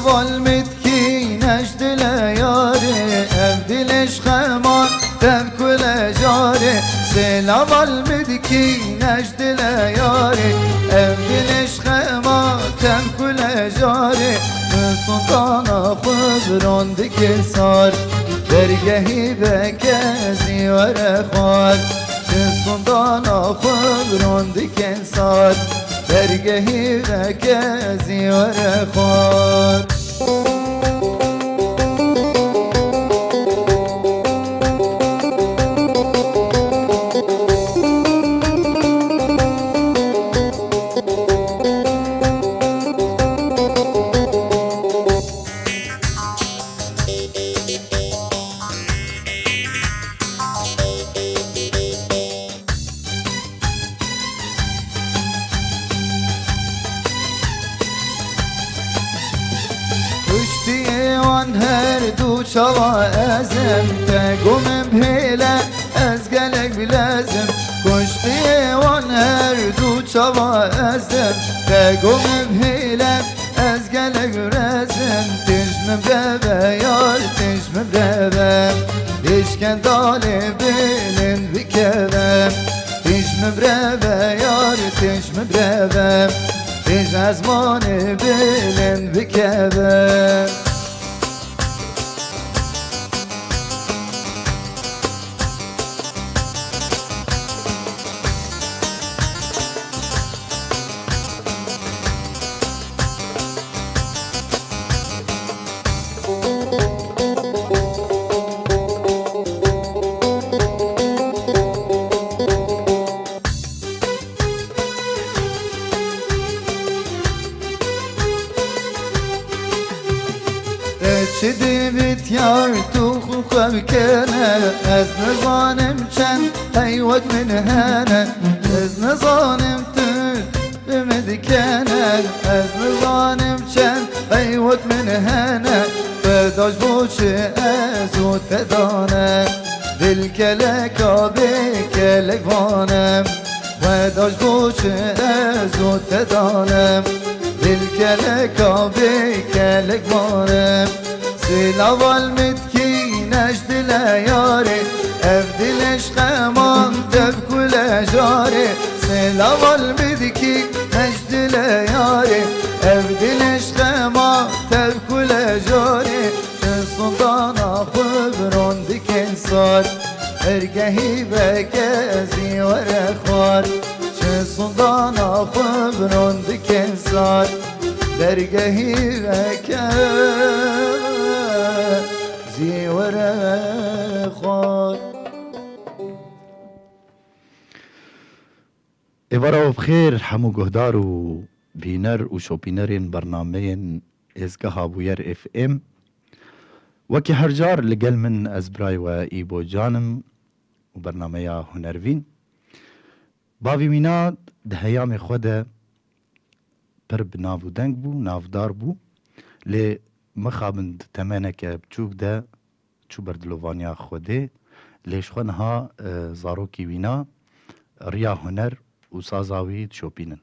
والمتكي نجد لياري أبدي ليش خمان تبكل جاري سيلا والمتكي نجد لياري أبدي ليش خمان تبكل جاري سلطانا خبرون دكي صار درگهی بکزی ورخوار سلطانا خبرون دکن سار درگهی بکزی ورخوار شوا ازم تقوم بهيلة ازقلق بلازم كشتي وانهر دو شوا ازم تقوم بهيلة ازقلق بلازم تجمم بابا يار تجمم بابا ليش كان طالب بلن بكلام تجمم بابا يار تجمم بابا تج ازمان بلن بكلام شدي بيت يار توخو خبكنا از نظانم چند هيوت من هانا از نظانم تد بمدكنا از نظانم چند هيوت من هانا فداش بوش ازو تدانا بالكلك بكلك وانم وداش بوش ازو تدانا بالكلك بكلك وانم سيلا والمتكي نجد لياري أبدي ليش خمان تبكل جاري سيلا والمتكي نجد لياري أبدي ليش خمان تبكل جاري شن سلطانا خبرون دكين صار ارقهي بكزي ورخوار شن سلطانا خبرون دكين صار درگهی بکزی ورخوار. ایوارا بخیر همو گهدار و بینر و شوپینرین برنامه ازگاه بویر اف ام وکی هر جار لگل من از برای و ایبو جانم و برنامه هنروین باوی مینا ده هیام خود پر بناو دنگ بو نافدار بو لی مخابند تمنک بچوک ده چو بردلوانیا خوده لیش خونها زاروکی وینا ریا هنر و سازاوی شوپینن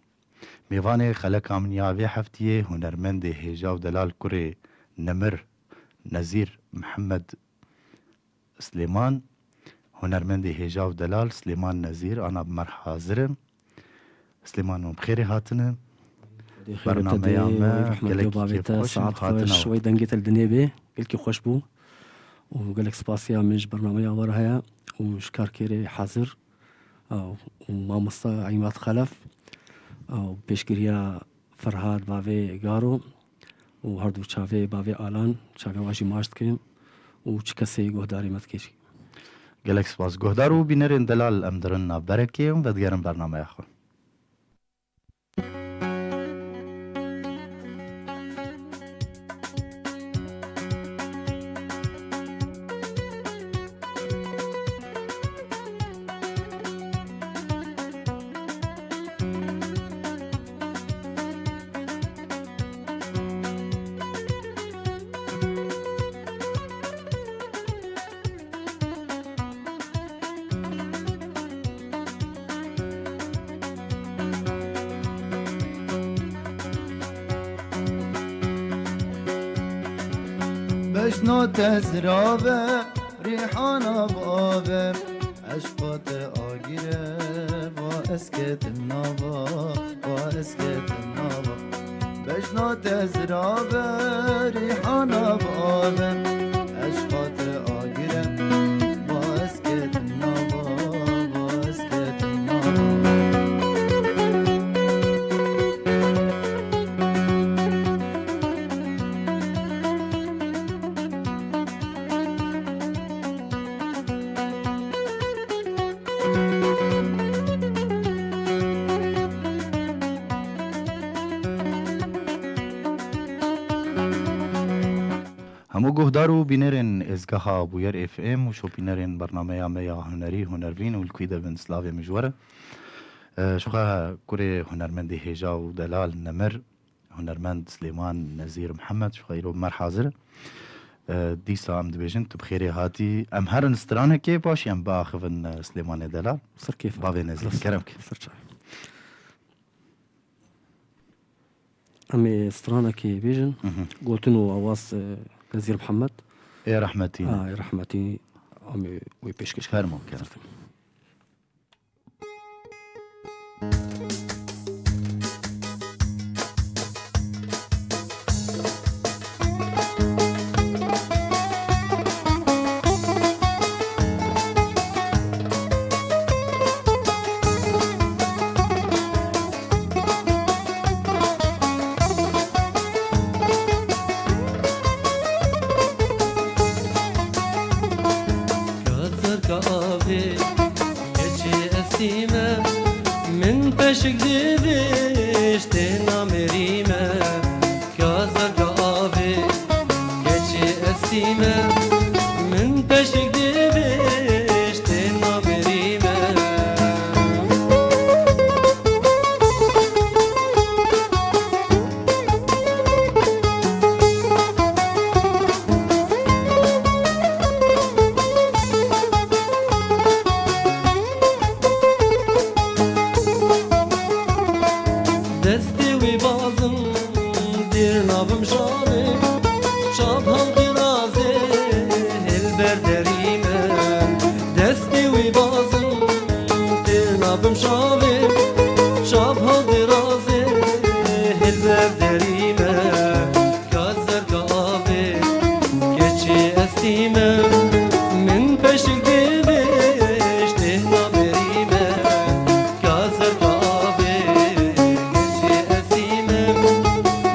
میوان خلق آمنیاوی هفتیه هنرمند هیجاو دلال کره نمر نزیر محمد سلیمان هنرمند هیجاو دلال سلیمان نزیر انا بمر حاضرم سلیمان بخیر هاتنه برنامه ما قالك ساعات خوش شوي دنجت الدنيا به قالك خوش بو وقالك سباسيا مش برنامه ورها وشكار كيري حاضر او وما مصا عيمات خلف او بيشكريا فرهاد باوي غارو وهردو چاوي باوي آلان چاوي واجي ماشت كيم وچكسي گهداري مت كيشي قالك سباس گهدارو بينرين دلال امدرنا بركي وبدگرن برنامه اخو بشنو تزرابه ريحانه بابه عشقات آگیره با اسکت النابا با اسکت النابا بشنو تزرابه ريحانه بابه عشقات آگیره با اسکت النابا با اسکت النابا همو گهدار و بینرین ازگاه بویر اف ام و شوپینرین برنامه میا هنری هنرین و الکویده بن سلاوی مجوره شوخه کوری هنرمند هیجا و دلال نمر هنرمند سلیمان نزیر محمد شوخه ایرو مر حاضر دیسا ام دبیجن تو بخیری هاتی ام هرن استرانه که باشی ام با خفن سلیمان دلال سر كيف بابي نزیر کرم که سر شاي امي سترانا كي بيجن قلت له اواس نزير محمد ای رحمتی يا رحمتي امي وي بيشكش فرمو کرم من پشک دیوشت نامریمه کازر گاوی کچی استیمه من پشک دیوشت نامریمه دستی وی بازم دیر نابم شاوی شاب هم درازه هل بردریمه دستی وی بازم دیر نابم شاوی شاب هم درازه هل بردریمه کازر گاوی کچی استیمه من پشک دیوش دهنا بریمه کازر گاوی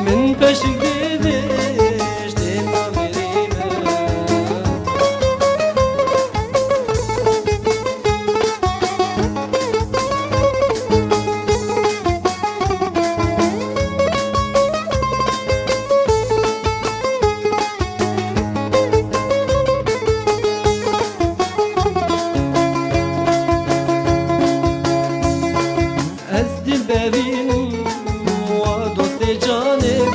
من پشک دیوش دهنا بریمه از دل ببینم و دوست جانم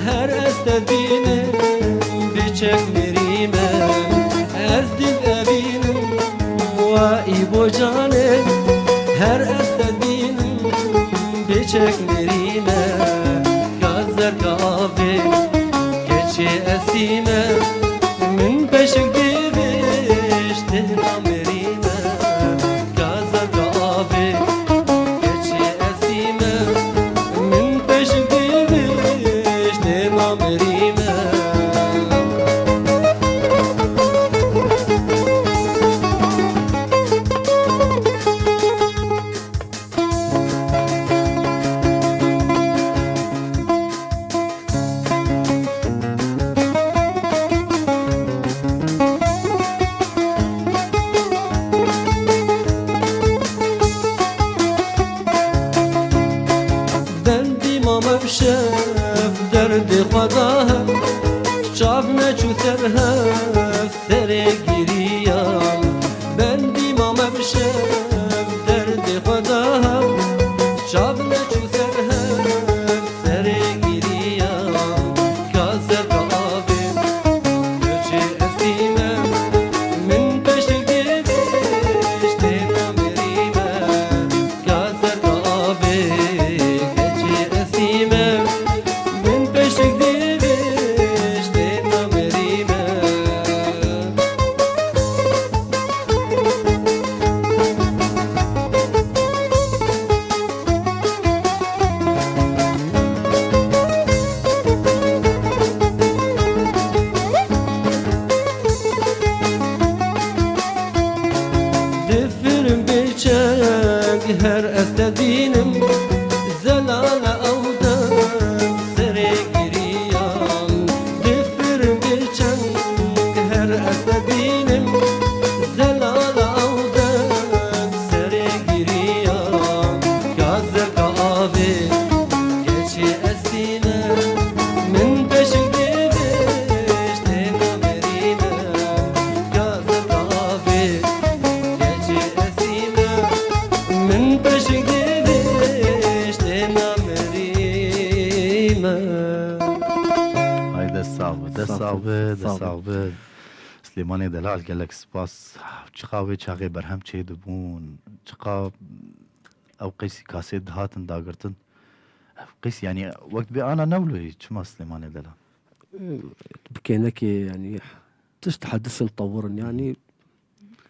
هر از ببینم بچک میریمه از دل ببینم و ای بو جانم هر از ببینم بچک میریمه کازر گاوی کچی اسیمه من پشک دیوش دهنا میریمه کازر گاوی کچی اسیمه من پشک دیوش دهنا میریمه بندی ماما بشف درد خدا چاف نچو سرهف سر گیریم بندی ماما بشف درد خدا چاف نچو سرهف سر گیریم کازر گاوی کچی استیمه من پشک دیوش دهنا میریمه کازر گاوی کچی استیمه من پشک دیوش دهنا میریمه ما هاي ده صعب سليماني دلال قال لك سباس چقاوي چاغي برهم چه دبون چقا او قيسي كاسيد هاتن داغرتن قيس يعني وقت بي انا نولي چما سليماني دلال بكينك يعني تحدث مطورا يعني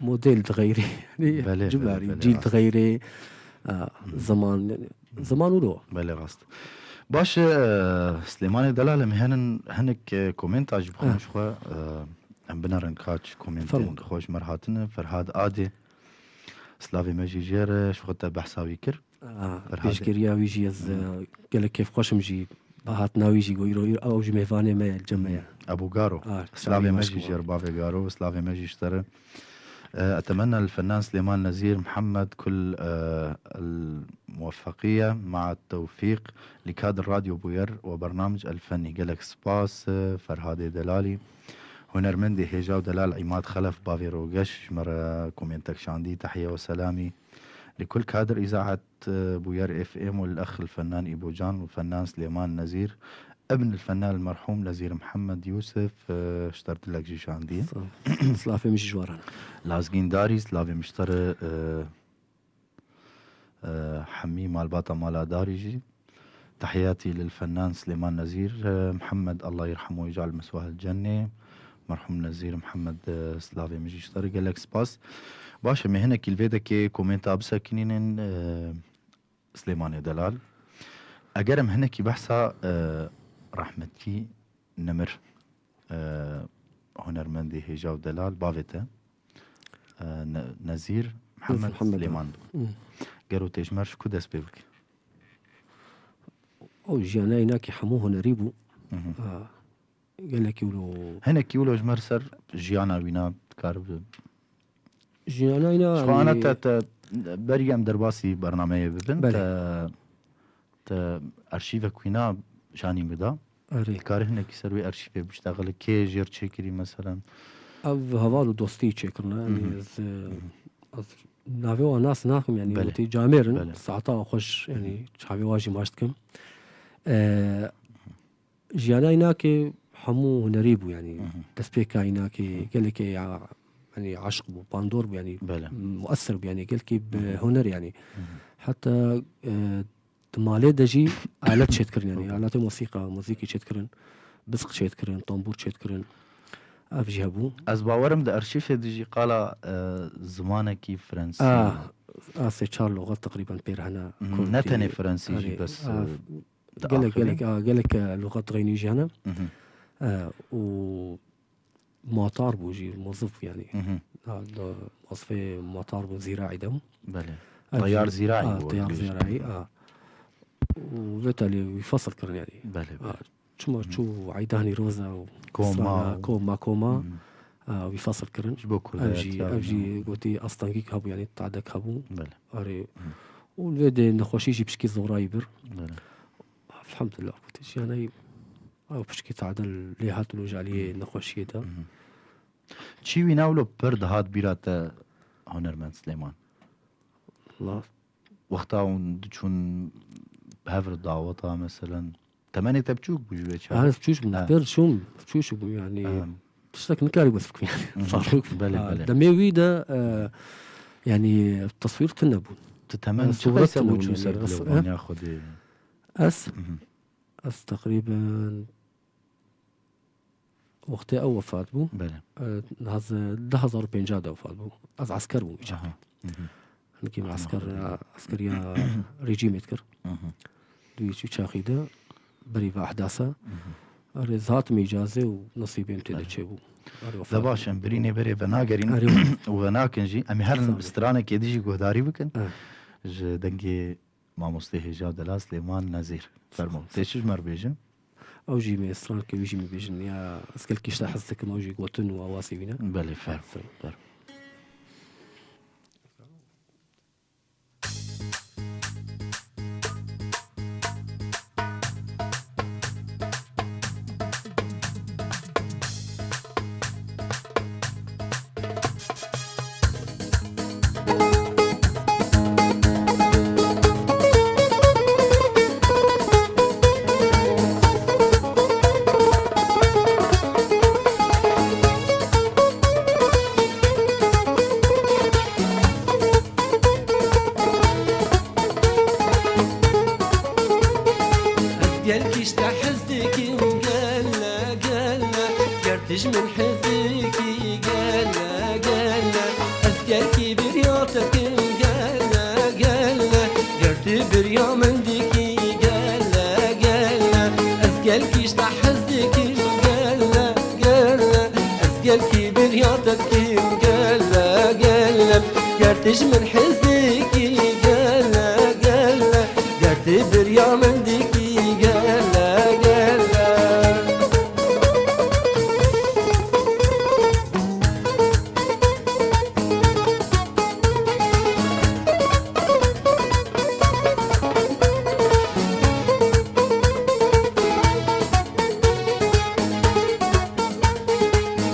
موديل تغيري يعني بله، جباري بله، جيل راست. تغيري زمان يعني زمان ولو بله راست باش سليماني دلال هنك كومنت عجب خوش خو ام بنرن كاتش كومنت فرمون. خوش مرهاتن فرهاد عادي سلافي مجي جير شو خدت بحثاوي كر بيش كريا ويجي از قال لك كيف خوش مجي هات ناويجي يرو او جي ميفاني ما الجمعيه ابو جارو سلافي سلافي مجي مشكور. جير بافي جارو سلافي مجي اشترى اتمنى للفنان سليمان نزير محمد كل الموفقيه مع التوفيق لكادر راديو بوير وبرنامج الفني قالك سباس فرهادي دلالي هنرمندي هيجا ودلال عماد خلف بافي روغش مرة كومنتك شاندي تحية وسلامي لكل كادر إذاعة بوير اف ام والأخ الفنان إيبو جان والفنان سليمان نزير ابن الفنان المرحوم نزير محمد يوسف اشترت لك جي شاندي سلافي مش جوارنا لازقين داري سلافي مشتري حمي مال باطا مالا داري جي تحياتي للفنان سليمان نزير محمد الله يرحمه ويجعل مسواه الجنة مرحوم نزير محمد سلافي مجي اشتري قال لك سباس باشا من هنا كيلفيدا كي كومنتا بساكنين سليماني دلال اقرم هنا كي بحثا رحمتي نمر هنرمندي هيجاو دلال بافيتا نزير محمد سليمان قالوا تجمر شكو داس بيبك او جينا هناك حموه نريبو قال لك يقولوا هنا كيولو جمر سر جيانا وينا كارب جينا هنا شو انا تا بريم درباسي برنامج ببن تا ارشيفك وينا شاني مدا الكار هنا كيسروي ارشيف بيشتغل كي جير تشيكري مثلا او هوالو دوستي تشيكرنا يعني از نافيو ناس ناكم يعني بله. وتي جاميرن بله. ساعتا خوش يعني شعبي واجي ماشتكم جيانا هناك حمو نريبو يعني تسبيكا هناك قال لك يعني عشق باندور يعني بله. مؤثر يعني قال لك بهنر يعني حتى مالي دجي آلات شتكرن يعني آلات موسيقي شتكرن بسق شتكرن طنبور شتكرن افجي هبو از باورم ده ارشيف ديجي قال زمانكي فرنسي سي تشار لغات تقريبا بير هنا نتني فرنسي جي بس قال لك لغات غينيجي هنا و مطار بوجي موظف يعني موظف مطار زراعي دم بله طيار زراعي طيار زراعي وبالتالي يفصل كرن يعني بله شو عيداني روزا كوما ويفصل كرن جبوكو أجي قلتي أصطنقيك هبو يعني تعدك هبو بله أري والفيدي نخوشيجي بشكي زورايبر بله الحمد لله قلت يعني أو بشكي تعدل لي هاتو لوج عليه نخوشي ده چی ویناولو برد هات بیراتا هنرمند سليمان الله وقتا چون بهفر دعوتا مثلا تماني تبچوك بجوه چا عارف تشوش من بير شوم تشوش يعني تشتك نكاري بس يعني صار بله دمي ويدا يعني التصوير تنبون تتمنى صورة شو تنبون شو سر ياخذ أس تقريبا وقتی او وفات بو بله از 1050 وفات بو از عسكر بو میشه هنکی عسكريا ريجيمت كر دوی چو چاقیده بری با احداثا ارزات میجازه ونصيبين تده چه بو ذا باش امبريني بري فناغرين وغناكنجي امي هرن استرانه كيديجي غداري بكن دنگي ماموستي هجاب دلا سليمان نزير فرمو تيش مر بيجن او جي مي استران كي يجي مي بيجن يا اسكل كيش حسك موجي قوتن وواسي بينا بله فر كيش تحزك قالنا قالنا قرتج من حزك قالنا قالنا أذكركي برياضتك قالنا قالنا قرت بريا من ديكي قالنا قالنا أذكركيش تحزك قالنا قالنا أذكركي برياضتك قالنا قالنا قرتج من حزك قالنا قالنا قرت بريا من ديكي قالنا قالنا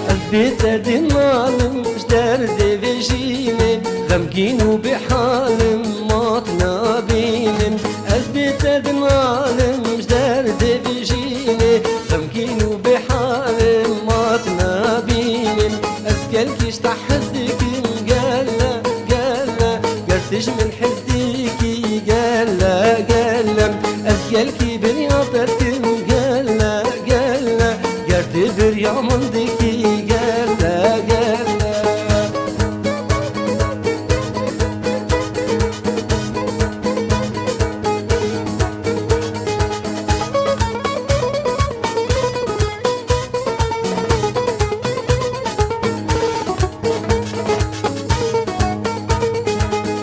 أثبت دين مالم درد بجيني غمقين وبحالم ماطنا بينم أثبت دين مالم درد بجيني غمقين وبحالم ماطنا بينم أسكالكيش تحزك قالنا قالنا قرتج من حزيكي قالنا قالنا أسكالكي برياضتك قالنا قالنا قرت بريا من ديكي قالنا قالنا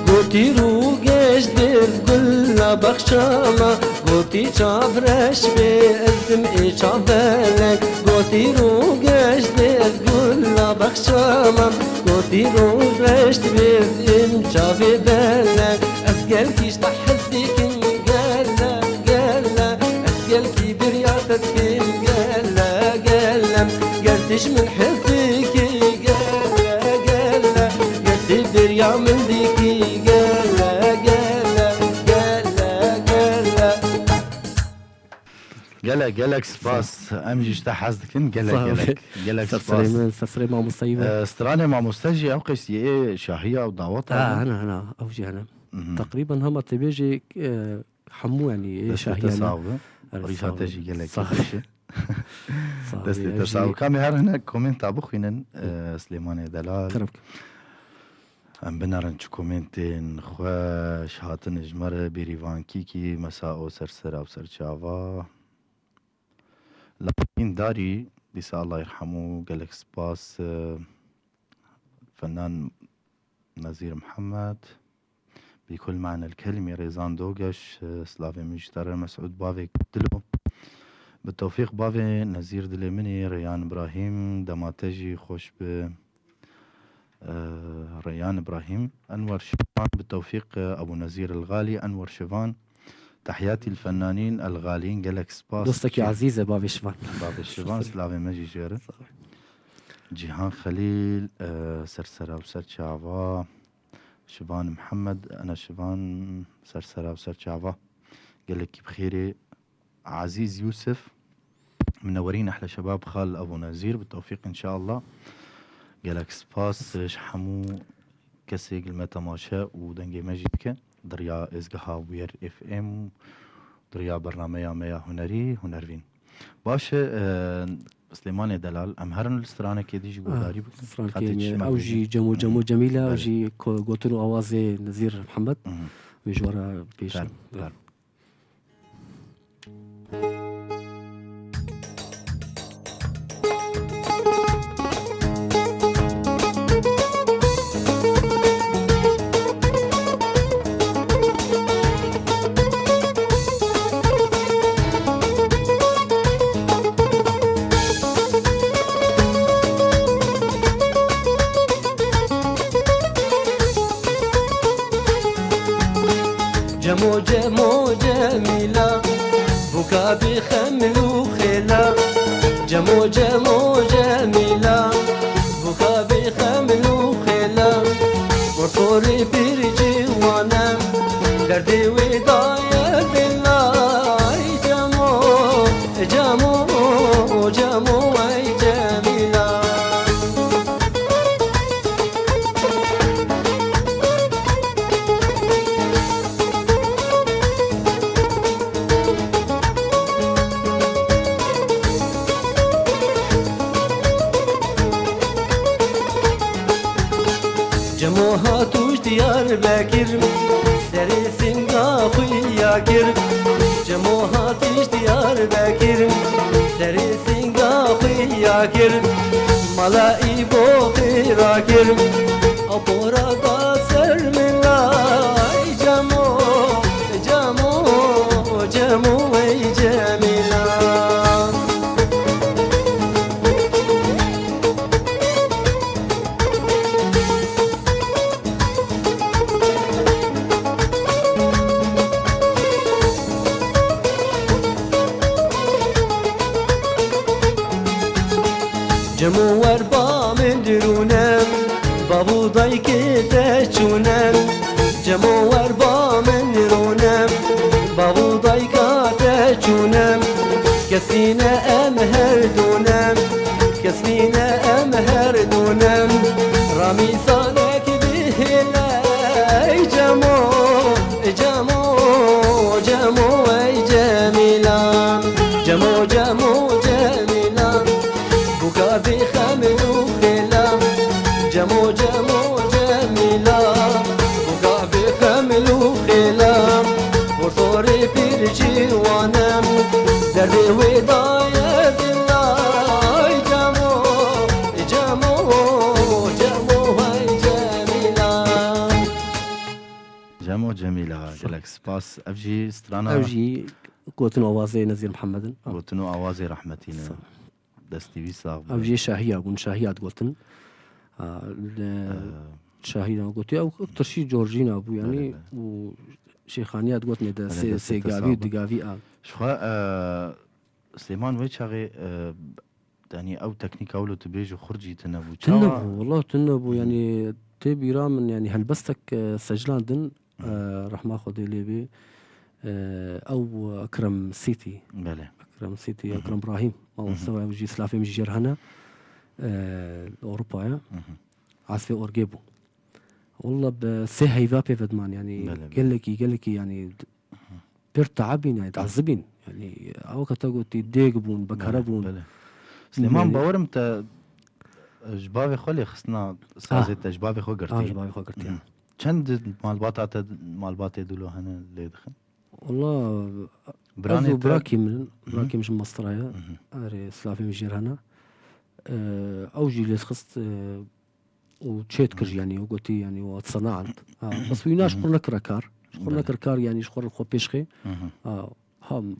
قوتي روقش دير قلنا بخشانا قوتي چافرش بأزم إيشافلك قوتي روقش دير قلنا بخشانا قوتي روقش بأزم چافلك أسقل كيش تحزك قالنا قالنا أسقل كي برياتك قالنا قالنا قلتش من حزك قالنا قالنا قلت بريا من ديكي قالنا قالنا قالنا قالنا قالك سباس امجي تحزكن قالك سرسري سرسري مع مصيبة استراليا مع مستجي او قيسي ايه شاهية او دعوتها أنا أوجي أنا تقريبا هم تبيجي حمو يعني إيه شاهية أنا ريفا تجي قالك صحيح دستي ترساو كامي هر هنا كومنت ابو خينن سليمان دلال كرمك ام بنارن چو كومنتين خوش هاتن اجمر بيريوان كيكي مساء سرسر او سرچاوا لكن داري ديسا الله يرحمه قالك سباس فنان نزير محمد بكل معنى الكلمة ريزان دوغش سلافي مجترى مسعود بافي دلو بالتوفيق بافي نزير دليمني ريان إبراهيم دماتجي خوش ب ريان إبراهيم أنور شيفان بالتوفيق أبو نزير الغالي أنور شيفان تحياتي الفنانين الغاليين قالك سباس دوستك يا عزيزة بابي شفان بابي شيفان سلافي مجي جيرة جيهان خليل سرسرة وسرچاوا شيفان محمد أنا شيفان سرسرة وسرچاوا قالك بخيري عزيز يوسف منورين أحلى شباب خال أبو نزير بالتوفيق إن شاء الله قالك سباس شحمو كسي قلمة تماشا ودنجي مجيدك دريا إزقها وير اف ام دريا برنامج ميا هنري هنرفين باش سليمان دلال ام هرن الاسترانه كي ديجي بوداري اوجي جمو جميله اوجي قلتلو اوازي نزير محمد بيجورا بيش جمو جميلة بكا بخمل وخلا جمو جميلة بكا بخمل وخلا وطوري برجي وانا دردي ودايا بالله جمو اي جميلة هاتوش ديار بكر سري سنگا خويا كر جمو هاتوش ديار بكر سري سنگا خويا كر ملائي بو خيرا كر أبورا قاسر من لاي جمو جمو جمو وي جميلا جمو وربا من درونم بابو دایک تچونم جمو وربا من درونم بابو دایک تچونم کسینه ام هر دونم کسینه ام هر دونم رامی سالک بهلای جمو جمو جمو ای جمیلان جمو جمو جمیلان بوكا بخمر وخلا جمو جمو جميلا بوكا بخمر وخلا وطوري برجي وانم دربي وداية الله جمو جمو جمو هاي جميلا جمو جميلة قالك سباس أفجي سترانا اوجي قوتن اوازي نزير محمد وتنو أوازي رحمتينا دستي بيسا اوجي شاهية بون شاهيات قوتن شاهية قوتي او اكتر شي جورجينا ابو يعني وشيخانيات قوتني دا سيقافي ودقافي شخوا سليمان وين شاغي يعني او تكنيك اولو تبيجو خرجي تنبو تنبو والله تنبو يعني تبي رامن يعني هلبستك سجلان دن راح ماخذ لي بي او اكرم سيتي بله اكرم سيتي اكرم ابراهيم ما هو سوا وجي سلافي مش جرهنا اوروبا عاصفه اورجيبو والله بسي هيفا بيفدمان يعني قال لك يعني بيرتعبين يعني تعذبين يعني او كتاغوتي ديغبون بكربون سليمان باورم تا جبابي خولي خصنا سازت جبابي خو قرتي جبابي خو قرتي چند مالبات دولو هنا اللي دخل والله براني براكي مش مصرايا اري سلافي مجير هنا اوجي اللي خصت وتشيت كرج يعني وقلتي يعني وتصنعت بس ويناش شكرنا كركار شكرنا كركار يعني شكر خو بيشخي هم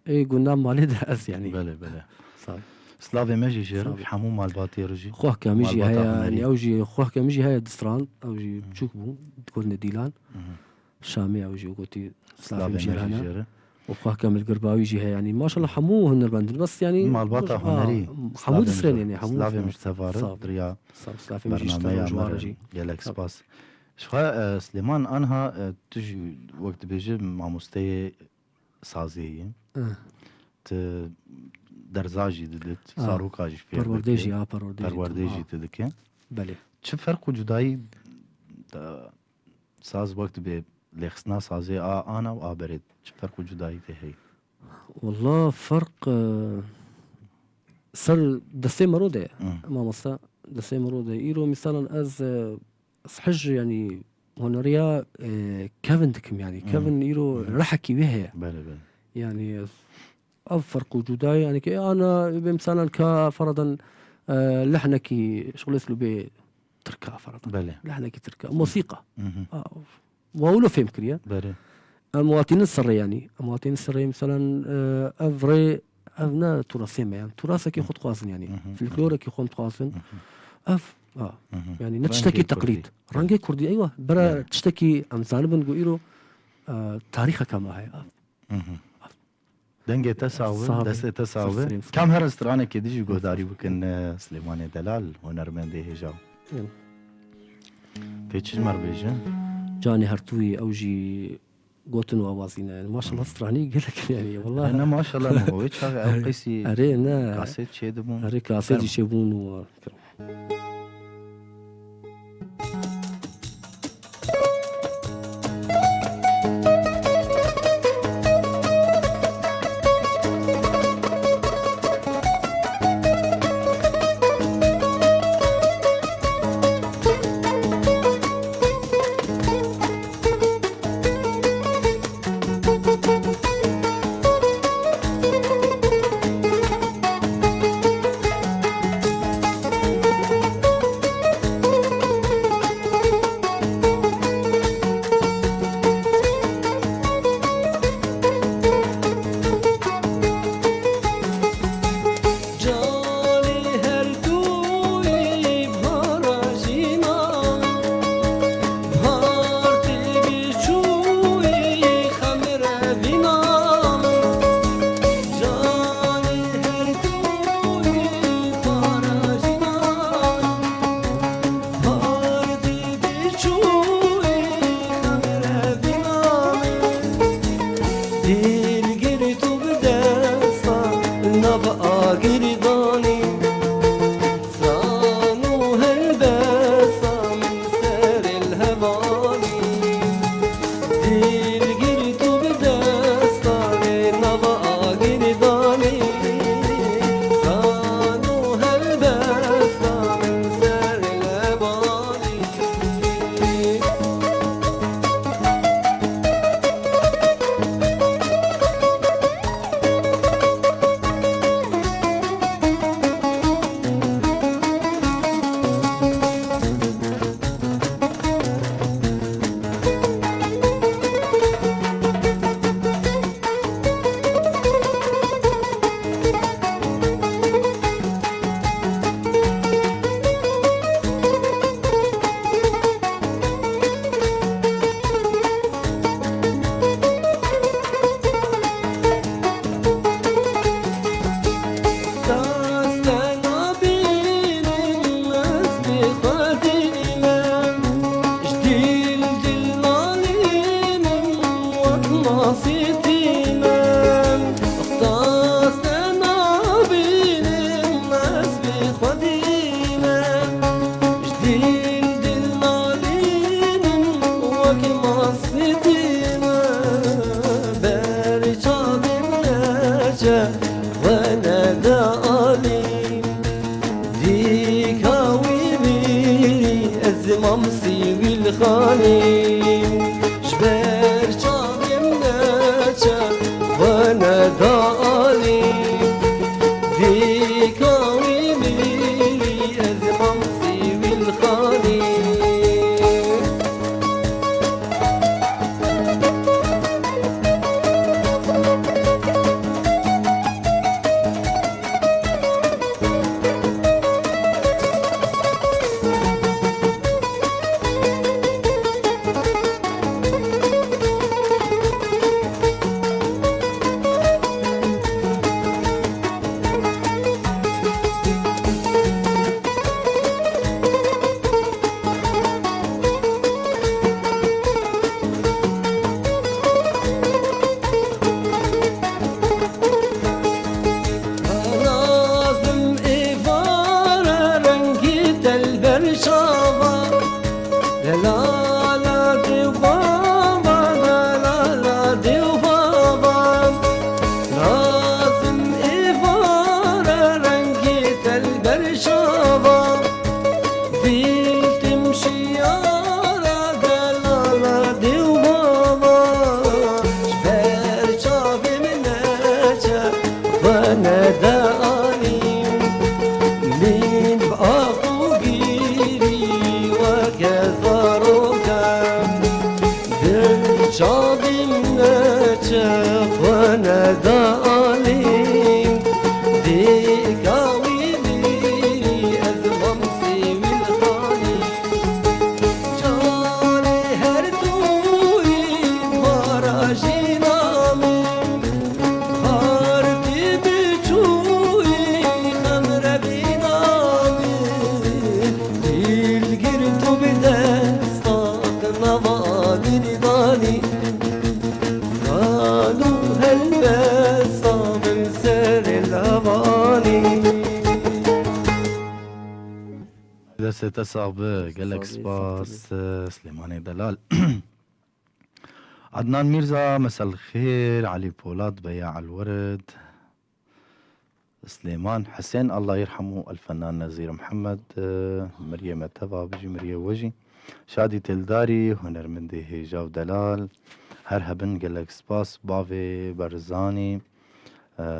اي قلنا مالي داس يعني بله صحيح سلافي ماجي جير حمو مالباتي رجي خوه كاميجي هيا يعني اوجي خوه كاميجي هيا دستران اوجي بتشوكبو تقولنا ديلان شامي اوجي وقلتي سلافي مجير هنا وخوه كامل قرباوي جي يعني ما شاء الله حمو هن البندل بس يعني مالباتا هنري حمو دسرين يعني حمو سلافي مش سفارة دريا سلافي مش جوارجي يالك سباس شخوا سليمان انها تجي وقت بيجي مع مستوى سازية درزاجي ددت صاروكاجي في پرورديجي پرورديجي تدك بله چه فرق وجوداي ساز وقت به لخصنا سازي انا وابرد چه فرق وجوداي هي والله فرق صار دسي مرودة ما مصا دسي مرودة ايرو مثلا از صحج يعني هنريا كيفن دكم يعني كيفن ايرو رحكي بها بله يعني فرق وجوداي يعني كي انا مثلا كفرضا لحنكي شغل اسلو بي تركا فرضا بله لحنكي تركا موسيقى وهو فهم كريا بله المواطنين السرية يعني المواطنين السرية مثلا افري افنا تراثيم يعني تراثك يخد قاسن يعني فلكلورك يخون قاسن يعني نتشتكي تقليد رانجي كردي ايوه برا تشتكي امثال بنقولوا تاريخها كما هي دنگه تساوي دسته تساوي كم هر استرانه که دیجی گوداری بکن سلیمان دلال هنرمنده هجاو پیچش مر بیجن جاني هرتوي اوجي قوتن ووازينا يعني ما شاء الله استراني قال لك يعني والله انا ما شاء الله ما هو او قيسي ارينا كاسيت شي دبون اري كاسيت يشبون و ناچه وانا دالي دیکاوی میری از مامسی ویلخانی جبر چاویم نچه و ندالی دیکاوی میری از مامسی ویلخانی لازم إفارة رنگی دل برشاوا لا لا دي بابا لا دي بابا لازم إفارة رنگی دل برشاوا دل تمشي لا لا دي بابا جبر شافي منك وانا داني من بأخو جيري وكثروك دل شافي منك وانا داني ديكاوي لي أزممسي والخاني جالي هرتوي مراجينا من هارتي بچوي خمر بينامي القرتو بدستاق نوالي داني قالوا هالبسا من سر الأغاني إذا ستسعب قال لك سباس سليماني دلال عدنان ميرزا مساء الخير. علي بولاد بياع الورد. سليمان حسين الله يرحمه. الفنان نزير محمد. مريم تبا بجي مريم وجي. شادي تلداري هنرمندي هيجاو دلال. هرهبن قال لك سباس. بافي برزاني.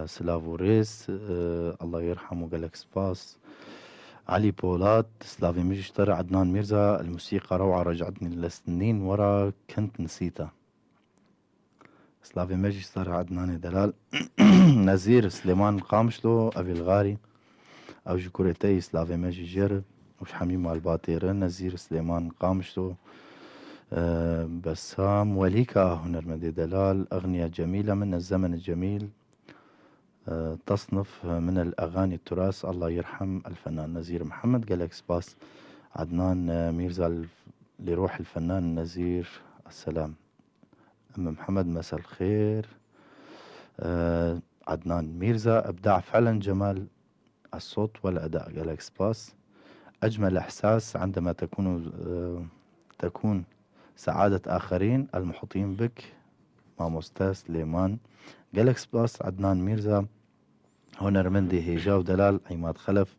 سلافوريس الله يرحمه قال لك سباس. علي بولاد سلافي مجشتر. عدنان ميرزا الموسيقى روعة رجعتني لسنين ورا كنت نسيتها. سلافي مجشتر عدنان دلال. نزير سليمان قامشلو أبي الغاري أو جكورتي سلافي مجيجر وش حميم الباطيرة. نزير سليمان قامشلو. بسام وليكا هنرمندي دلال. أغنية جميلة من الزمن الجميل. تصنف من الأغاني التراث. الله يرحم الفنان نزير محمد. جالكس باس عدنان ميرزا لروح الفنان نزير السلام. أم محمد مساء الخير. عدنان ميرزا أبدع فعلا جمال الصوت والأداء. جالكس باس أجمل إحساس عندما تكون سعادة آخرين المحيطين بك. ماموستا سليمان. جالكس باس عدنان ميرزا هنرمندي هيجاو دلال. عماد خلف.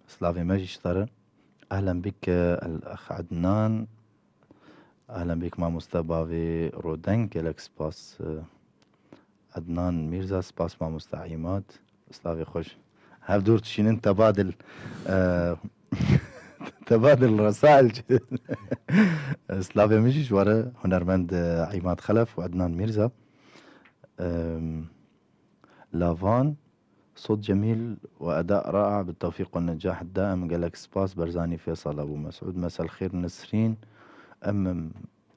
سلافي ماجشتر. أهلا بك الأخ عدنان. أهلا بك ماموستا بافي رودن. جالكس باس عدنان ميرزا سباس ماموستا عماد. سلافي خوش. هاف دور تشينين تبادل تبادل رسائل. سلافي مجيش ورا هنرمند عماد خلف وعدنان ميرزا. لافان صوت جميل وأداء رائع بالتوفيق والنجاح الدائم. جالكس باس برزاني فيصل أبو مسعود مساء الخير. نسرين أم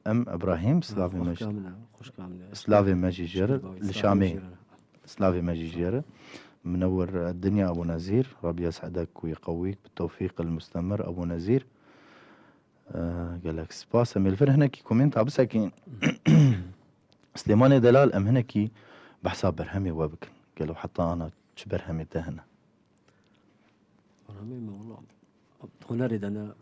إبراهيم سلافي مجي سلافي مجيجر الشامي. سلافي مجيجر منور الدنيا أبو نزير. ربي يسعدك ويقويك بالتوفيق المستمر أبو نزير. جالكس باس أمي الفر هناكي كومنت عبساكين سليماني دلال أم هناكي بحساب برهمي وابك قالوا حتى أنا برهمي تهنا برهمي والله هنريد أنا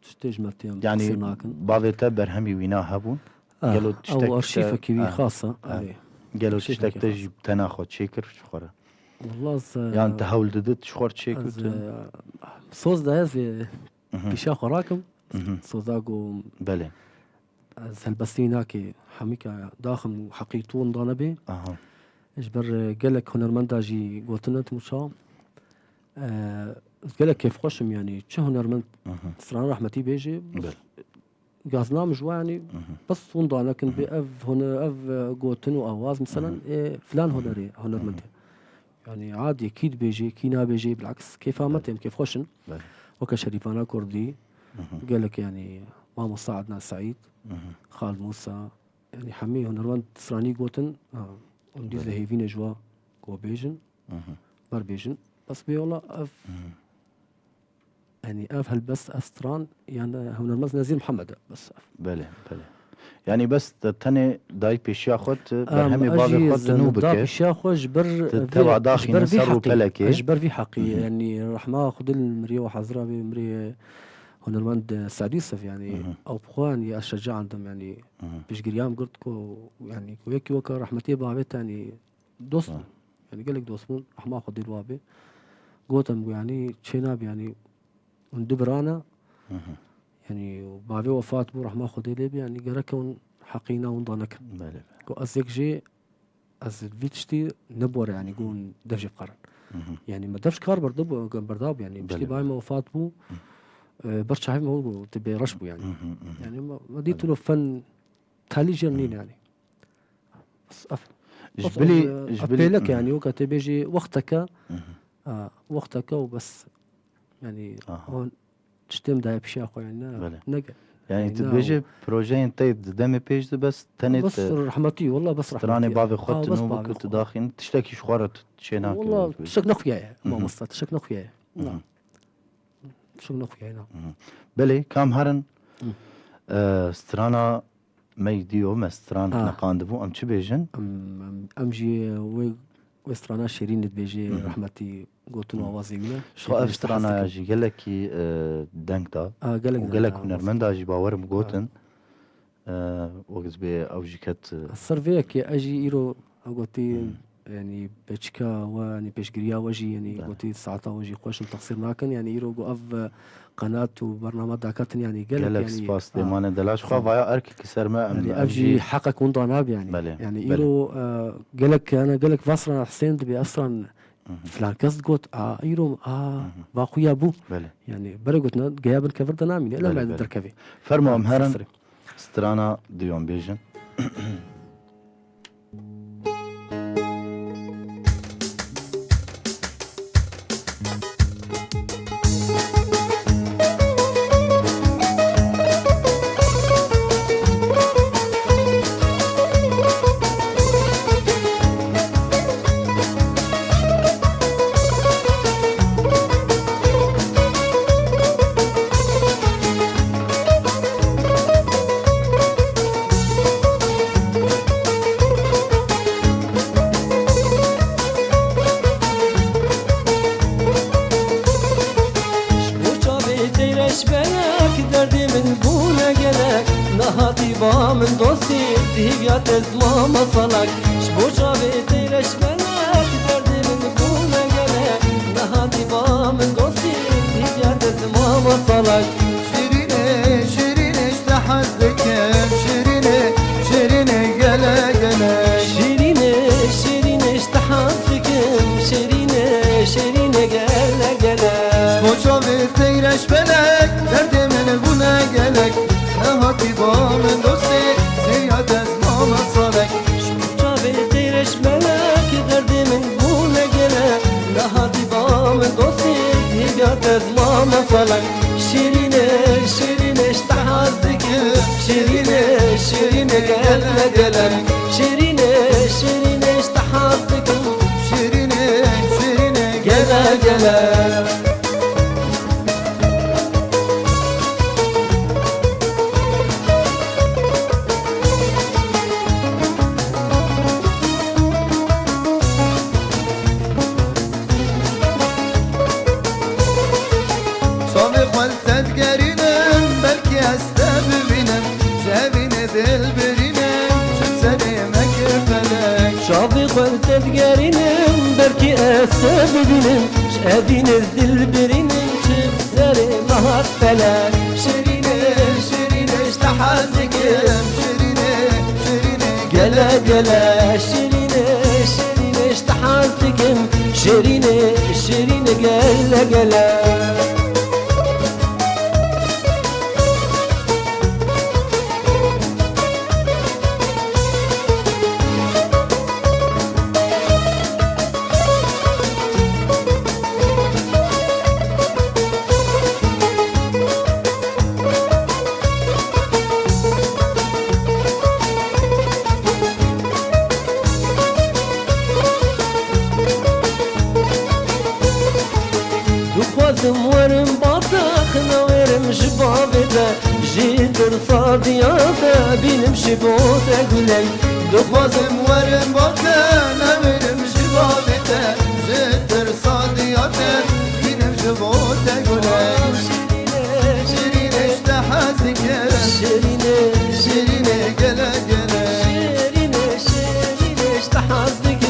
تشتيج مالتي يعني بعض برهمي وينا هبون قالوا أو أرشيفة كبيرة خاصة عليه قالوا شي تشتاك شنكي تجي بتناخد شكر شخورة والله يعني انت هول ددت شخور شكر صوص ده في بشاخ راكم صوزاقو بله از هالبسينا كي حميكا داخل حقيقتون ضانبي اها اجبر قالك هنرمندا جي قوتنت مشا قالك كيف خوشم يعني شو هنرمند سران رحمتي بيجي بله قازنا مجوا يعني بس ونضا لكن بأف هنا أف قوتن وأواز مثلا فلان هنري هنرمند يعني عادي اكيد بيجي كينا بيجي بالعكس كيف متم كيف خوشن بله وكشريفانا كردي قالك يعني ماما صاعدنا سعيد خالد موسى يعني حمي هنرمند سراني قوتن وندي زهيفين جوا قو بيجن بر بيجن بس بي والله اف يعني اف هالبس استران يعني هنرمز نزيل محمد بس بله بله يعني بس تاني داي بيشيا خط برهمي بابي خط دا نوبك بيشاخو جبر تتبع داخل نسر وبلكي اجبر في حقي يعني رحمه خذ المريه وحزره بمريه هنرمند سعد يوسف يعني او بخوان يا اشجع عندهم يعني بيش قريام قلتكو يعني ويكي وكا رحمتي بابت يعني دوست يعني قال لك دوستمون رحمه خذ الوابي قوتم يعني تشيناب يعني وندبرانا يعني وبابي وفاة بو رحمه خذ ليبي يعني قركون حقينا ونضانك بله كو أزيك جي از فيتشتي نبور يعني يقول دفش بقرن يعني ما دفش كار برداب يعني بشتي باي ما وفات بو برشا حاجة هو تبي رشبو يعني يعني ما ديتو له فن تالي جرنين يعني بس جبلي لك يعني وقت بيجي وقتك وقتك وبس يعني هون تشتم ده بشي اخو يعني نقل يعني تبيجي بروجي انت دمي بيج بس تنت بس رحمتي والله بس رحمتي تراني بابي خط نوبك تداخل تشتكي شخورة تشيناك والله تشك نخويا ما مصطفى تشك نخويا نعم تشك نخويا نعم بلي كام هرن سترانا ميديو مستران نقاندبو ام تشي بيجن امجي وسترانا شيرين بيجي رحمتي قلت له اوازيمنا شو افسترانا جي قال لك دنكتا قال لك نرمندا جي باور مقوتن وقت بي اوجي كات السيرفيك اجي ايرو قلتي يعني بيشكا واني بيشقريا وجي يعني قلتي ساعتها وجي خوش تقصير ناكن يعني ايرو قف قناة وبرنامج داكاتن يعني قال لك يعني سباس ديمانه دلاش خافا اركي كسر ما يعني افجي حقك ونضاناب يعني يعني ايرو قال لك انا قال لك فاسرا حسين تبي اصلا فلان كاس قلت ايرو باقويا بو يعني بري قلت جايب الكفر دنامي لا ما دركفي فرمو امهرن سترانا ديون بيجن من دوستی دیویات از ماما صلاک شبوچا بیتیرش بلک دردی من بونه گله نهادی با من دوستی دیویات از ماما صلاک شیرینه شیرینه اشتحز دکم شیرینه شیرینه گله گله شیرینه شیرینه اشتحز دکم شیرینه شیرینه گله گله شبوچا بیتیرش بلک دردی من بونه گلک نهادی با من دوستی زیاد از ماما صالک شبوچا بیتیرش بلک دردی من بونه گله نهادی با من دوستی دیویات از ماما صلاک شیرینه شیرینه اشتحاز دکم شیرینه شیرینه گله گله شیرینه شیرینه اشتحاز دکم شیرینه شیرینه گله گله تدقرينم بركي أسببينم شادين الذل برينم شبزاري مهات فلاك شيريني شيريني اشتحازك شيريني شيريني قلا قلا شيريني شيريني اشتحازتكم شيريني شيريني قلا قلا دخوازم ورم باطخ نويرم شبابدا جيت رصادياتا بينم شبوتا قلن دخوازم ورم باتا نورم شبابتا جتر صادياتا بينم شبوتا قولن شيريني اشتحازك شيريني شيريني قلا قلا شيريني شيريني اشتحازك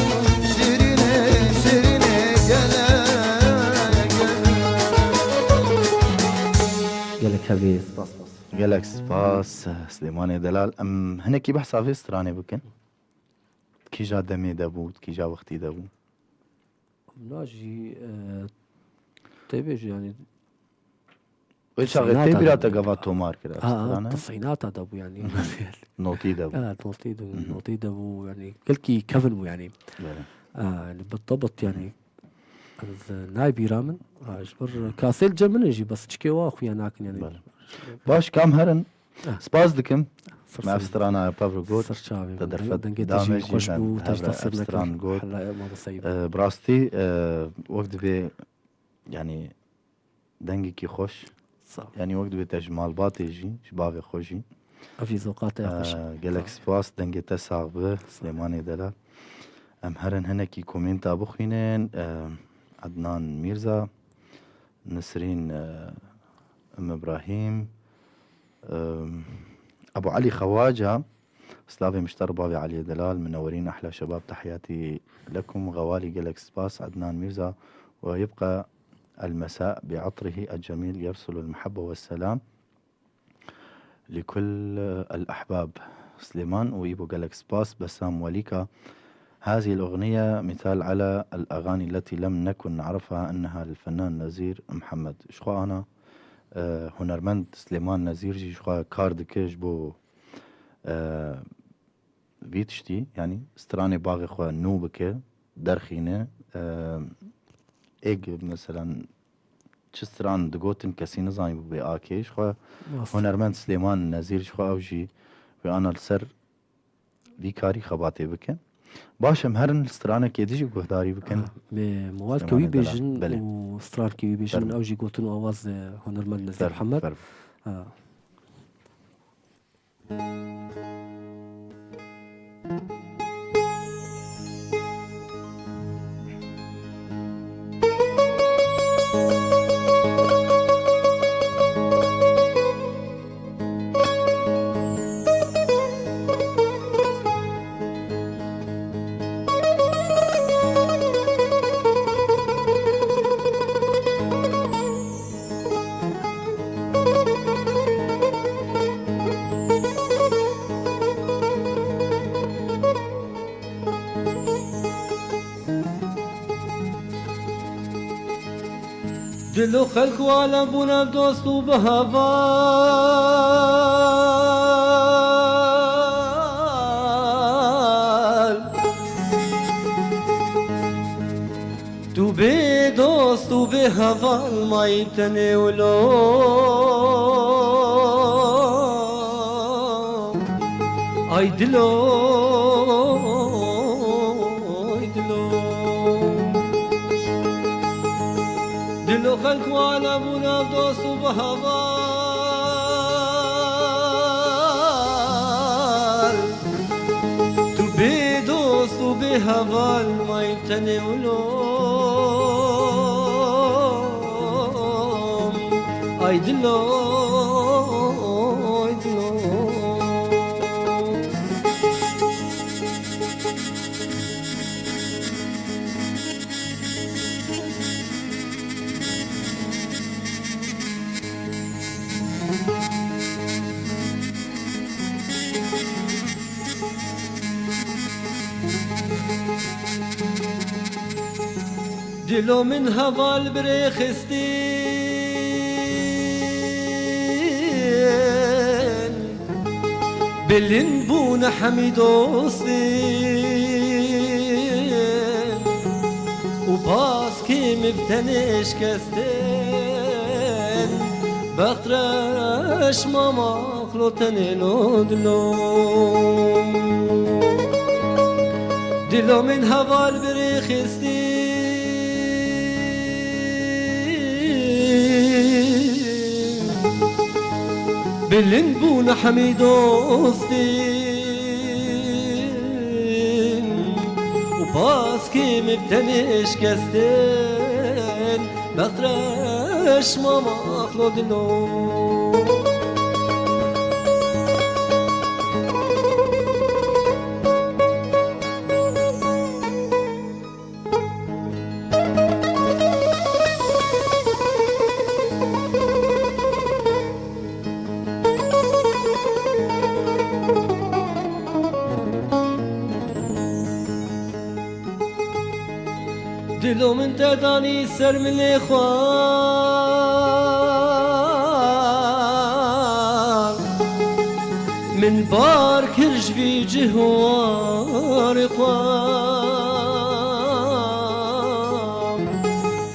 شيريني شيريني قلا قالك هذه سباس باس قالك سباس سليماني دلال ام هنكي بحث في استراني بكن كي جا دمي دابو كي جا وقتي دابو ناجي تبيج يعني ويش شغل التسعينات تبي لا هذا. تقفى تومار كده استراني التصعينات هذا ابو يعني نوتي دابو نوطي دابو يعني كلكي كفن يعني يعني بالضبط يعني نايبي رامن اجبر كاسيل جمن يجي بس تشكي واخو يعني يعني بله. باش كام هرن سباس دكم صرصر. ما استرانا بافر جوت سرشاوي تدرفت دنجي دامج تجي خوشبو جدا تاج تصير لك أبستران جوت. حلا ما بصيب براستي وقت بي يعني دنجي كي خوش صح يعني وقت بي تجمال باطي يجي شبابي خوشي في زوقات يا خوش قالك سباس دنجي تساق به سليماني دلا ام هرن هنكي كومنتا بخينين عدنان ميرزا نسرين ام ابراهيم ابو علي خواجه سلافي مشتر بابي علي دلال منورين احلى شباب تحياتي لكم غوالي جالكس باس عدنان ميرزا ويبقى المساء بعطره الجميل يرسل المحبه والسلام لكل الاحباب سليمان وإيبو جالكس باس بسام وليكا. هذه الأغنية مثال على الأغاني التي لم نكن نعرفها أنها للفنان نزير محمد شخوا أنا هنرمند سليمان نزير شخوا كارد كيش بو بيتشتي يعني ستراني باغي خوا نوبك درخينة إيج مثلا تشستران دقوتن كسي نظامي بي آكي شخوا هنرمند سليمان نزير شخوا أوجي وأنا السر بيكاري خباتي بكن باشم هرن سترانه كي ديجي بهداري بكن موال كوي بيجن وستران كوي بيجن اوجي قوتن اواز هنرمند نزير محمد دلو خلق وعالم بونا بدوست وبهوال تو بي دوست وبهوال ما يتناولو اي دلو دلو خلق وانا بونا بدوست وبهوال تو بي دوست وبهوال ما يمتني ولوم اي دلو اي دلو دلو من هوال برخستين بلين بون حميدوستين وباس كيم بتنش كستين بخرش ماما خلوتني نودلو دلو من هوال برخستين بلن بون حميدوستين وباس كيم بتنش كستين بخرش ماما خلودلو دلو من تداني سر من اخوان من بار كرج في جهوار اخوان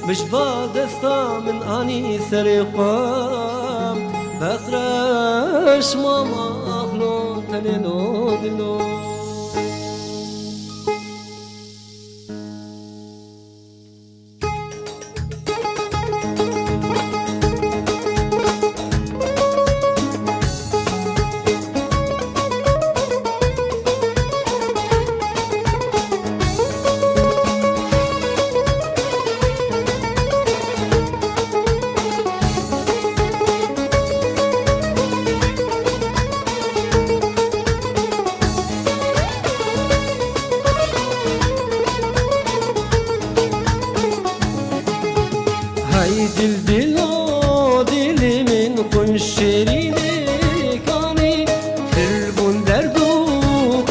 مش دستا من اني سر اخوان بخرش ماما اخلو تنينو دلو دل دلو دلی من کن شیرینه کانی دربون دردو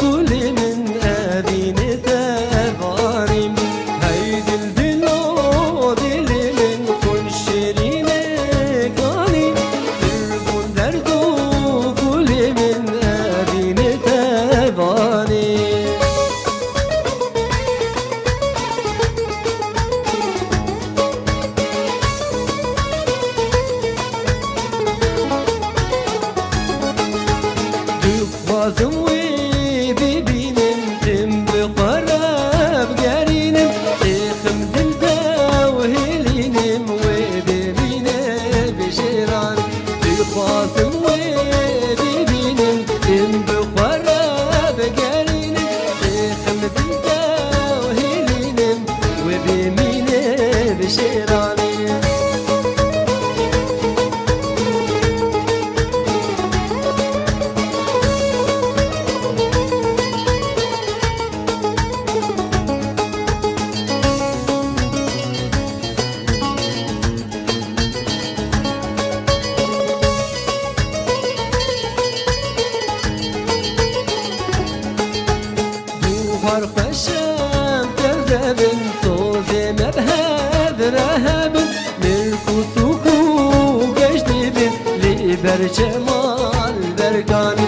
کل من ابینه تباریم های دل دلو دلی من کن شیرینه کانی دربون دردو کل من ابینه تباریم Bazım ve bibinin tim beqarab garinim Ekhim dilda ve helinim ve bibine beşiran Bazım ve bibinin tim beqarab garinim Ekhim dilda ve helinim ve bibine beşiran خرخشم كذبن صوزي مبهب رهبن ملكوتوكو قجدبن لبر جمال برقاني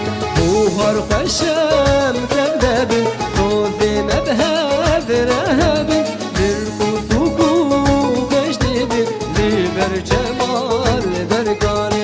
خرخشم كذبن صوزي مبهب رهبن ملكوتوكو قجدبن لبر جمال برقاني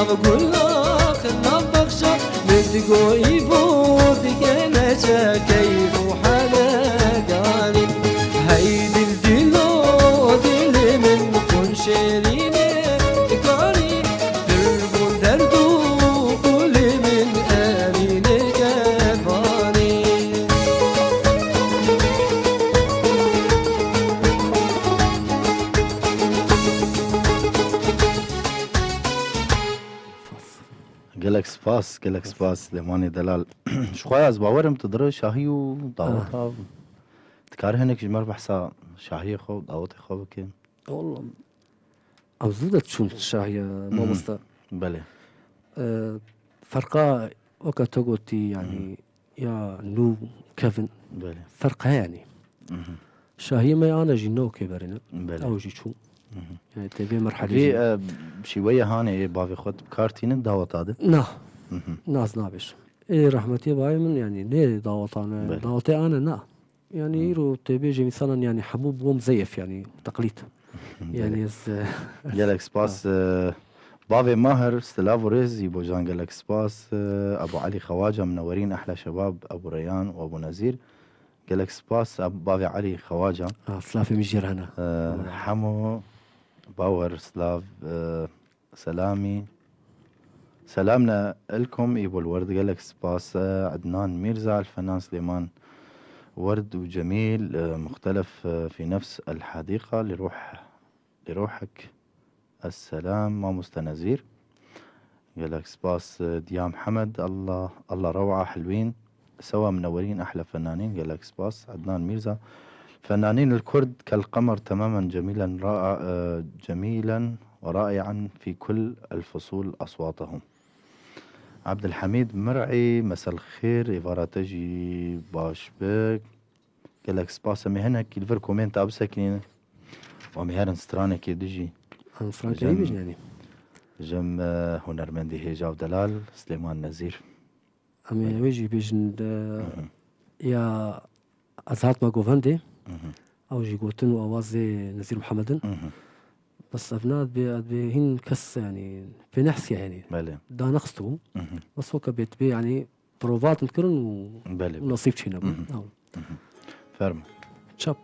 بقول لك نبخشة متقوي بودك انا كيف وحالك غالي هيدي الدلو دل من كون شيريني قالك سباس لماني دلال شخويا از باورم تدري شاهي ودعوتها تكاره هنك جمر بحسا شاهي خو دعوتي خو بكي والله أو زودت شون شاهية ما مستا بله فرقا وقت تقولتي يعني يا نو كيفن بله فرقها يعني شاهية ما أنا جينو كبرنا بله أو جي شو يعني تبي مرحلة في شوية هاني بافي خود بكارتين دعوت هذا ناس نابش إيه رحمتي باي من يعني ليه دعوت أنا بله. دعوتي أنا يعني يرو تبيجي مثلا يعني حبوب ومزيف يعني تقليد يعني قالك سباس بافي ماهر ستلافو ريز يبو جان قالك سباس ابو علي خواجه منورين احلى شباب ابو ريان وابو نزير قالك سباس ابو بافي علي خواجه سلافي مجير هنا حمو باور سلاف سلامنا لكم يبو الورد قالك سباس عدنان ميرزا الفنان سليمان ورد وجميل مختلف في نفس الحديقة لروحك السلام ما مستنزير قالك سباس ديام حمد الله روعة حلوين سوا منورين أحلى فنانين قالك سباس عدنان ميرزا فنانين الكرد كالقمر تماما جميلا ورائعا في كل الفصول أصواتهم عبد الحميد مرعي مساء الخير إيفارا تجي باش بك قالك سباس مهنا كيلفر كومنت أبسكنين ومهارن سترانك يدجي فرانك ريبيج يعني جم هنرمندي هيجا ودلال سليمان نزير أمي ويجي بيجن يا أزهات ما جوفاندي أو جي قوتن وأوازي نزير محمدن بس أفناد بهن كس يعني في نحس يعني بله دا نقصتو بس هو كبيت بي يعني بروفات نذكرن بله ونصيب شينا فرم تشاب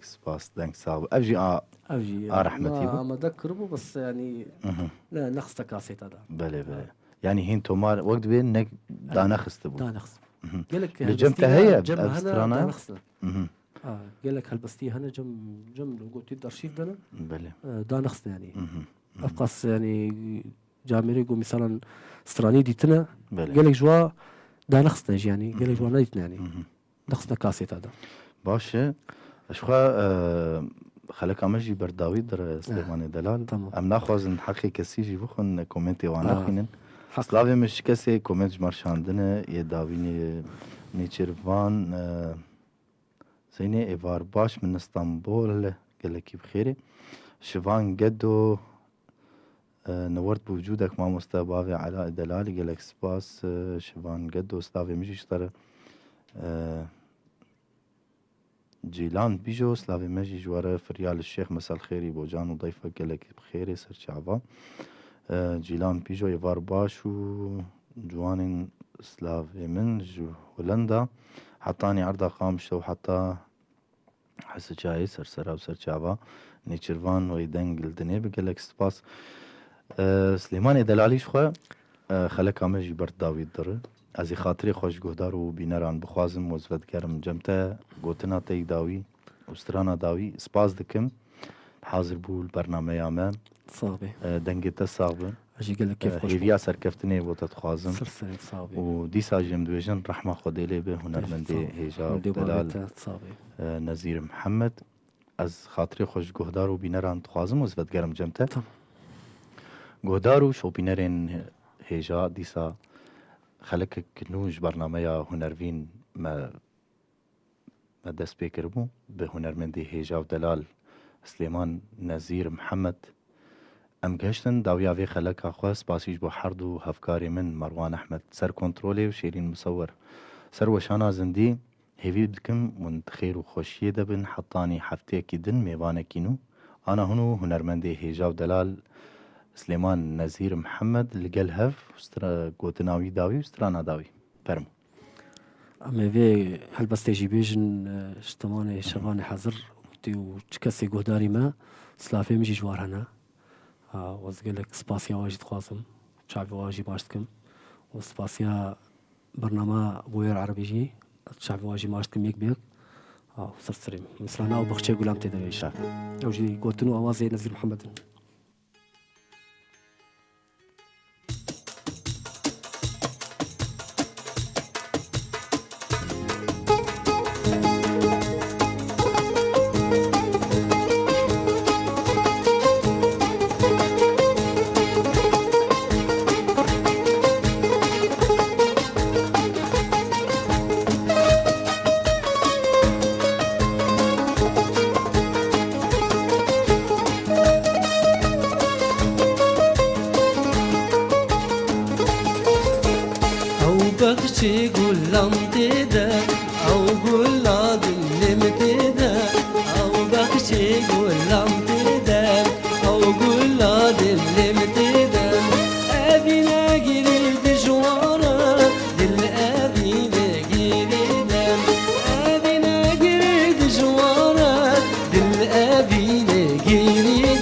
سباس دنك ساو أبجي رحمتي ما ذكره بس يعني لا نخس تكاسيت هذا بله يعني هين تومار وقت بين نك دا نخس تبو دا نخس قالك بجمتها هي بأبسترانا دا نخس قالك هالبستي هنا جم لو قلت الأرشيف دنا بله دا نخس يعني أبقاس يعني جامريكو مثلا استراني ديتنا بله قالك جوا دا نخصنا يعني قالك جوا نايتنا يعني نخصنا كاسيت هذا باشه اشخا خلك امجي برداوي در سليمان دلال تمام. ام ناخوازن حقي كسي جي بخون كومنتي وانا خينن حق سلاوي مش كسي كومنت مارشاندنه يداويني نيتشيرفان زيني ايفار باش من اسطنبول قالك بخيري شيفان قدو نورت بوجودك مع مستباغي علاء دلالي قالك سباس شيفان قدو سلاوي مجي اشترى جيلان بيجو سلافي مجي جواره فريال الشيخ مساء الخير بوجان وضيفك قالك بخير سر شعبا جيلان بيجو يفار باشو جوانين سلافي من هولندا حطاني عرضة قامشة وحتى حس جاي سر سرا وسر شعبا نيتشرفان ويدنقل دنيب قالك سباس سليمان دلالي شخوا خلك امجي برداوي الدر ازی خاطری خوش گهدار و بینران بخوازم وزفت گرم جمتا گوتنا تیک داوی استرانا داوی سپاس دکم حاضر بول برنامه یامه صعبة دنگتا صعبه أجي قالك كيف خوش هیویا سرکفتنی بوتا تخوازم سرسرين صعبة و دیسا جم دویجن رحمه خودیلی به هنرمندی هیجا دلال صعبة نظیر محمد از خاطری خوش گهدار و بینران تخوازم وزفت گرم جمتا گهدار و شو بینرین هیجا دیسا خلك كنوج برنامج هنرفين ما دست بيكر بو بهنرمندي هيجا ودلال سليمان نزير محمد ام گشتن داويا في خلك اخواس باسيج بو حرد و هفكاري من مروان احمد سر كنترولي وشيرين مصور سر وشانا زندي هيفي بدكم من خير وخوشيه دبن حطاني حفتيكي دن ميوانا كينو انا هنو هنرمندي هيجا ودلال سليمان نزير محمد لقال هف قوتناوي داوي وسترانا داوي فرمو أما في هل بس تيجي بيجن اجتماعي شباني حزر وتكسي قهداري ما سلافي مجي جوار هنا وزقلك سباسيا واجد خاصم شعبي واجي باشتكم وسباسيا برنامج بوير عربي جي شعبي واجي باشتكم يك بيك سرسريم مثلا أو بخشي قلام تدريش أو جي قوتنو أوازي نزير محمد بخشي قلام تدا أو قلا دلم تدا أو بخشي قلام تدا أو قلا دلم تدا أبينا قريب جوانا دل أبينا قريب أبينا قريب جوانا دل أبينا قريب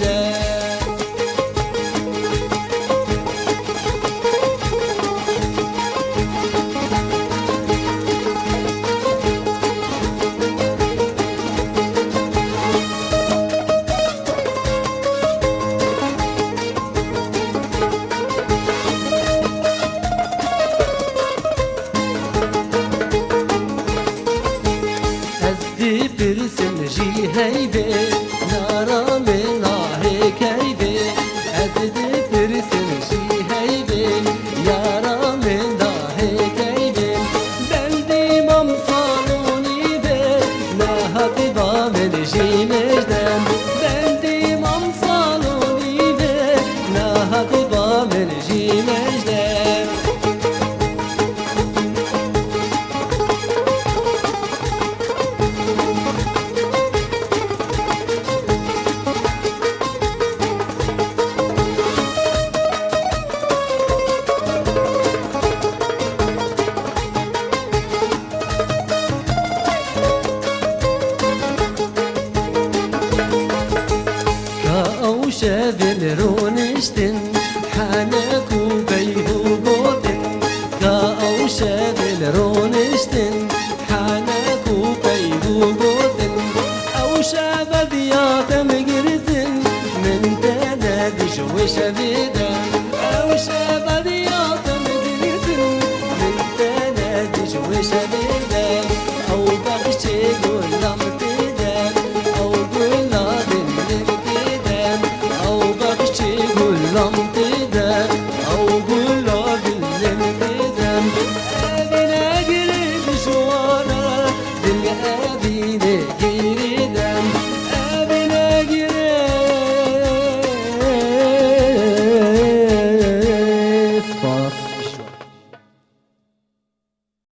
هيبه نارا من هيك هيبه أزد ترسم شي هيبه يارا من هيك هيبه بلدي ممصالوني به نهت بامن شي مجدم بلدي ممصالوني به نهت بامن شي مجدم شابل رونشتن حنك وبيه وبوتن كاو شابل رونشتن حنك وبيه وبوتن أو شاب بياض مقرتن من تنادش جوش بيدا أو شبابي يعطم دنيتن من تنادي جوش بيدا أو بغشي قولام تيدا أو قولا دنيم تيدا أو بغشي قولام تيدا أو قولا دنيم تيدا أبينا قريب شوانا دنيا أبينا قريب